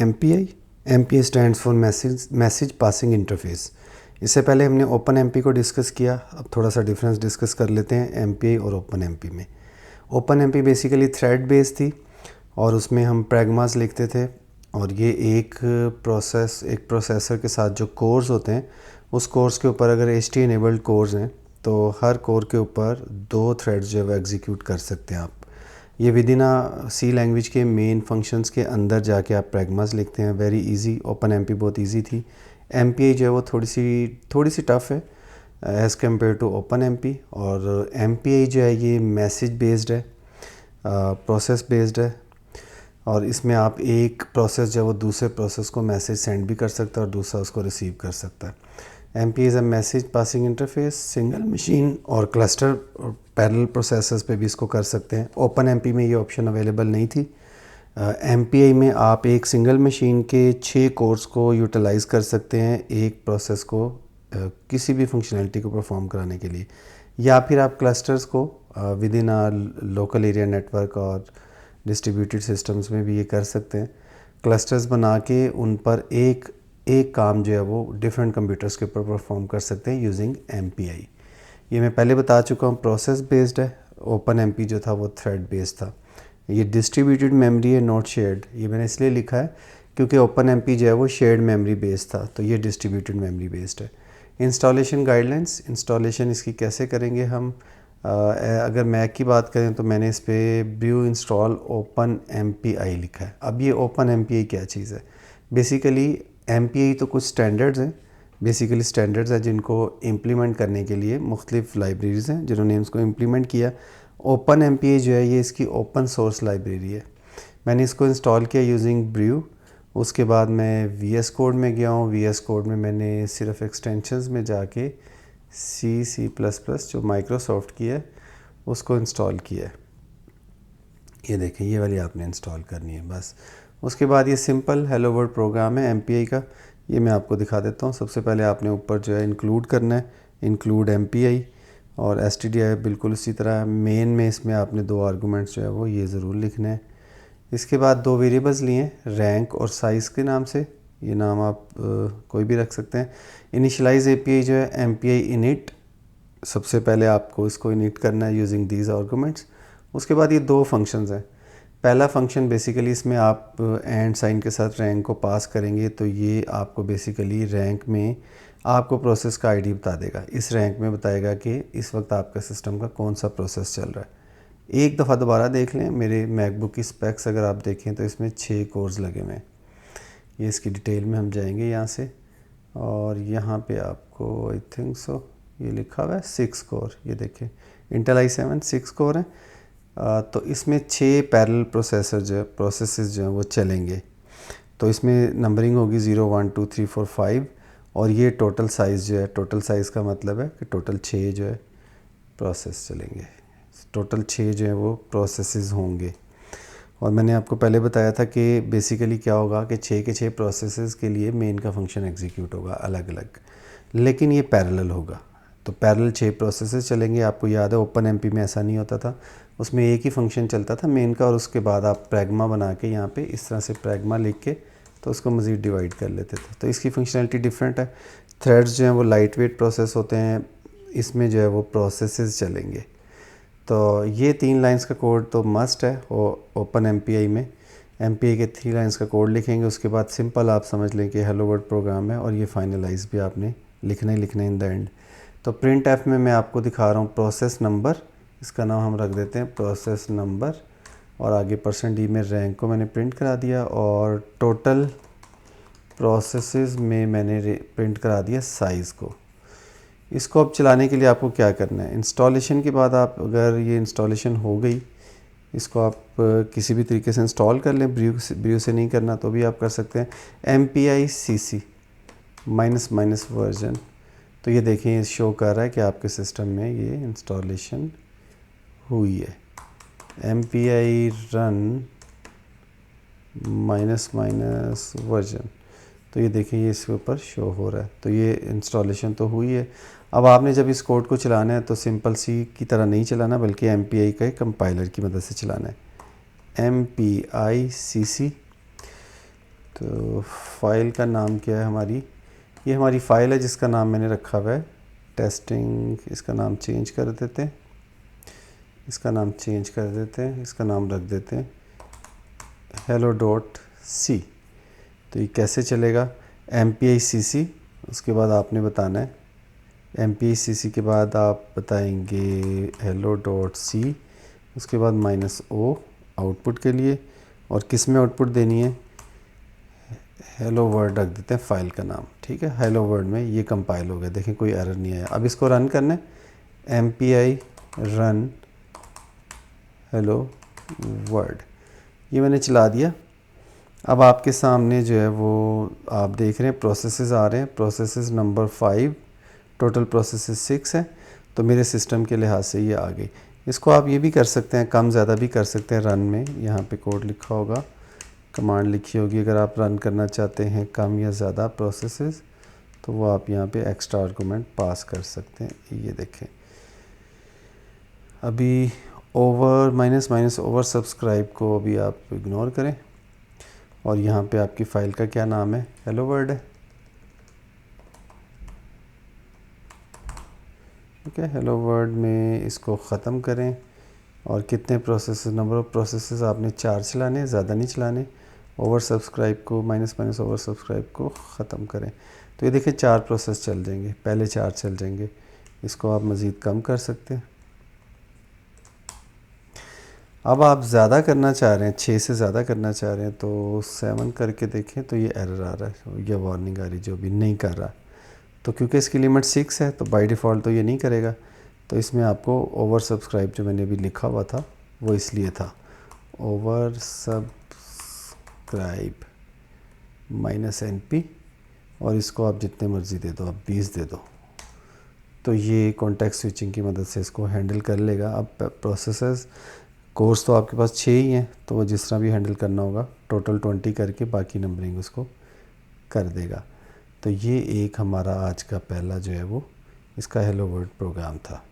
MPI MPI stands for message passing interface. इससे पहले हमने ओपन एमपी को डिस्कस किया, अब थोड़ा सा डिफरेंस डिस्कस कर लेते हैं MPI और ओपन एमपी में। Open MP basically thread based थी और उसमें हम प्रैग्मास लिखते थे, और ये एक प्रोसेसर के साथ जो कोर्स होते हैं उस कोर्स के ऊपर अगर HT इनेबल्ड कोर्स हैं तो हर कोर के ऊपर 2 थ्रेड्स जो है वो एग्जीक्यूट कर सकते हैं आप। ये विदिन सी लैंग्वेज के मेन फंक्शंस के अंदर जाके आप प्रैग्मास लिखते हैं। Very easy. ओपन एमपी बहुत इजी थी। MPI जो है वो थोड़ी सी टफ़ है as compare to open MP. और MPI जो है ये मैसेज बेस्ड है, प्रोसेस बेस्ड है, और इसमें आप एक प्रोसेस जो है वो दूसरे प्रोसेस को मैसेज सेंड भी कर सकता है और दूसरा उसको रिसीव कर सकता है। MPI is a message passing interface. Single machine और क्लस्टर और पैरेलल प्रोसेसर्स पे भी इसको कर सकते हैं। ओपन एमपी में ये ऑप्शन अवेलेबल नहीं थी। MPI में आप एक सिंगल मशीन के 6 कोर्स को यूटिलाइज़ कर सकते हैं एक प्रोसेस को किसी भी फंक्शनैलिटी को परफॉर्म कराने के लिए, या फिर आप क्लस्टर्स को with in local area network और डिस्ट्रीब्यूटेड सिस्टम्स में भी ये कर सकते हैं। क्लस्टर्स बना के उन पर एक काम जो है वो डिफरेंट कंप्यूटर्स के ऊपर परफॉर्म कर सकते हैं यूजिंग MPI। ये मैं पहले बता चुका हूँ, प्रोसेस बेस्ड है। ओपन एमपी जो था वो थ्रेड बेस्ड था। ये डिस्ट्रीब्यूटेड मेमोरी है, नॉट शेयर्ड। ये मैंने इसलिए लिखा है क्योंकि ओपन एमपी जो है वो शेयर्ड मेमोरी बेस्ड था, तो ये डिस्ट्रीब्यूटेड मेमोरी बेस्ड है। इंस्टॉलेशन गाइडलाइंस, इंस्टॉलेशन इसकी कैसे करेंगे हम। अगर मैक की बात करें तो मैंने इस पर ब्रू इंस्टॉल ओपन MPI लिखा है। अब ये ओपन MPI क्या चीज़ है? बेसिकली MPI तो कुछ स्टैंडर्ड्स हैं, बेसिकली स्टैंडर्ड्स हैं जिनको इम्प्लीमेंट करने के लिए मुख्तलिफ लाइब्रेरीज़ हैं जिन्होंने इसको इम्प्लीमेंट किया। ओपन MPI जो है ये इसकी ओपन सोर्स लाइब्रेरी है। मैंने इसको इंस्टॉल किया यूजिंग ब्रू। उसके बाद मैं VS कोड में गया हूँ। VS कोड में मैंने सिर्फ एक्सटेंशंस में जाके C++ जो माइक्रोसॉफ्ट की है उसको इंस्टॉल किया है। ये देखें, ये वाली आपने इंस्टॉल करनी है बस। उसके बाद ये सिंपल हेलो वर्ल्ड प्रोग्राम है MPI का, ये मैं आपको दिखा देता हूँ। सबसे पहले आपने ऊपर जो है इंक्लूड करना है, इंक्लूड MPI, और STDI बिल्कुल उसी तरह। मेन में इसमें आपने 2 आर्गूमेंट्स जो है वो ये ज़रूर लिखने हैं। इसके बाद 2 वेरिएबल्स लिए, रैंक और साइज़ के नाम से। ये नाम आप कोई भी रख सकते हैं। इनिशियलाइज API जो है MPI init, सबसे पहले आपको इसको इनिट करना है यूजिंग दीज आर्गूमेंट्स। उसके बाद ये 2 फंक्शंस हैं। पहला फंक्शन बेसिकली इसमें आप एंड साइन के साथ रैंक को पास करेंगे तो ये आपको बेसिकली रैंक में आपको प्रोसेस का ID बता देगा। इस रैंक में बताएगा कि इस वक्त आपका सिस्टम का कौन सा प्रोसेस चल रहा है। एक दफ़ा दोबारा देख लें, मेरे मैकबुक की स्पेक्स अगर आप देखें तो इसमें 6 कोर्स लगे हुए हैं। ये इसकी डिटेल में हम जाएंगे यहाँ से, और यहाँ पे आपको आई थिंक सो ये लिखा हुआ है 6 कोर। ये देखें, इंटेल i7 6 कोर है। तो इसमें 6 पैरेलल प्रोसेसेस जो हैं वो चलेंगे। तो इसमें नंबरिंग होगी 0 1 2 3 4 5, और ये टोटल साइज़ जो है, टोटल साइज़ का मतलब है कि टोटल 6 जो है प्रोसेस चलेंगे। टोटल 6 जो है वो प्रोसेसेस होंगे। और मैंने आपको पहले बताया था कि बेसिकली क्या होगा कि 6 के 6 प्रोसेसेस के लिए मेन का फंक्शन एग्जीक्यूट होगा अलग अलग, लेकिन ये पैरेलल होगा। तो पैरेलल 6 प्रोसेसेस चलेंगे। आपको याद है ओपन एमपी में ऐसा नहीं होता था, उसमें एक ही फंक्शन चलता था मेन का, और उसके बाद आप प्रैग्मा बना के यहाँ पे इस तरह से प्रैग्मा लिख के तो उसको मज़ीद डिवाइड कर लेते थे। तो इसकी फंक्शनैलिटी डिफरेंट है। थ्रेड्स जो हैं वो लाइट वेट प्रोसेस होते हैं, इसमें जो है वो प्रोसेसेस चलेंगे। तो ये 3 लाइंस का कोड तो मस्ट है ओपन MPI में। MPI के 3 लाइंस का कोड लिखेंगे, उसके बाद सिंपल आप समझ लें कि हेलो वर्ल्ड प्रोग्राम है, और ये फाइनलाइज भी आपने लिखना ही लिखना इन द एंड। तो प्रिंट एफ में मैं आपको दिखा रहा हूँ प्रोसेस नंबर, इसका नाम हम रख देते हैं प्रोसेस नंबर, और आगे %d में रैंक को मैंने प्रिंट करा दिया, और टोटल प्रोसेसेस में मैंने प्रिंट करा दिया साइज़ को। इसको अब चलाने के लिए आपको क्या करना है, इंस्टॉलेशन के बाद आप अगर ये इंस्टॉलेशन हो गई, इसको आप किसी भी तरीके से इंस्टॉल कर लें, ब्रू से नहीं करना तो भी आप कर सकते हैं। MPI CC -- वर्जन, तो ये देखें ये शो कर रहा है कि आपके सिस्टम में ये इंस्टॉलेशन हुई है। MPI रन -- वर्जन, तो ये देखें ये इसके ऊपर शो हो रहा है। तो ये इंस्टॉलेशन तो हुई है। अब आपने जब इस कोड को चलाना है तो सिंपल सी की तरह नहीं चलाना, बल्कि MPI का कंपाइलर की मदद से चलाना है। MPI CC, तो फाइल का नाम क्या है हमारी, ये हमारी फ़ाइल है जिसका नाम मैंने रखा हुआ है टेस्टिंग। इसका नाम चेंज कर देते हैं, इसका नाम चेंज कर देते हैं, इसका नाम रख देते हैं hello.c। तो ये कैसे चलेगा, MPI-CC, उसके बाद आपने बताना है MPI-CC के बाद आप बताएंगे hello.c, उसके बाद -o आउटपुट के लिए, और किस में आउटपुट देनी है, हेलो वर्ड रख देते हैं फाइल का नाम। ठीक है, हेलो वर्ड में ये कंपाइल हो गया, देखें कोई एरर नहीं आया। अब इसको रन करना है, MPI रन हेलो वर्ड, ये मैंने चला दिया। अब आपके सामने जो है वो आप देख रहे हैं प्रोसेसेस आ रहे हैं, प्रोसेसेस नंबर 5, टोटल प्रोसेसेस 6 है। तो मेरे सिस्टम के लिहाज से ये आ गई। इसको आप ये भी कर सकते हैं, कम ज़्यादा भी कर सकते हैं रन में। यहाँ पे कोड लिखा होगा, कमांड लिखी होगी, अगर आप रन करना चाहते हैं कम या ज़्यादा प्रोसेसेस तो वो आप यहाँ पे एक्स्ट्रा आर्गूमेंट पास कर सकते हैं। ये देखें अभी ओवर माइनस ओवर सब्सक्राइब को अभी आप इग्नोर करें, और यहाँ पे आपकी फ़ाइल का क्या नाम है, हेलो वर्ड है। ठीक है, हेलो वर्ड में इसको ख़त्म करें, और कितने प्रोसेस, नंबर ऑफ़ प्रोसेसेस आपने 4 चलाने, ज़्यादा नहीं चलाने। ओवर सब्सक्राइब को माइनस ओवर सब्सक्राइब को ख़त्म करें। तो ये देखिए 4 प्रोसेस चल जाएंगे, पहले 4 चल जाएंगे। इसको आप मज़ीद कम कर सकते हैं। अब आप ज़्यादा करना चाह रहे हैं, 6 से ज़्यादा करना चाह रहे हैं, तो 7 करके देखें तो ये एरर आ रहा है, ये वार्निंग आ रही जो भी नहीं कर रहा। तो क्योंकि इसकी लिमिट 6 है तो बाय डिफ़ॉल्ट तो ये नहीं करेगा। तो इसमें आपको ओवर सब्सक्राइब जो मैंने अभी लिखा हुआ था वो इसलिए था, ओवर सब्सक्राइब -NP, और इसको आप जितने मर्ज़ी दे दो, आप 20 दे दो। तो ये कॉन्टेक्स्ट स्विचिंग की मदद से इसको हैंडल कर लेगा। अब प्रोसेसर्स कोर्स तो आपके पास 6 ही हैं, तो वो जिस तरह भी हैंडल करना होगा टोटल 20 करके बाकी नंबरिंग उसको कर देगा। तो ये एक हमारा आज का पहला जो है वो इसका हेलो वर्ल्ड प्रोग्राम था।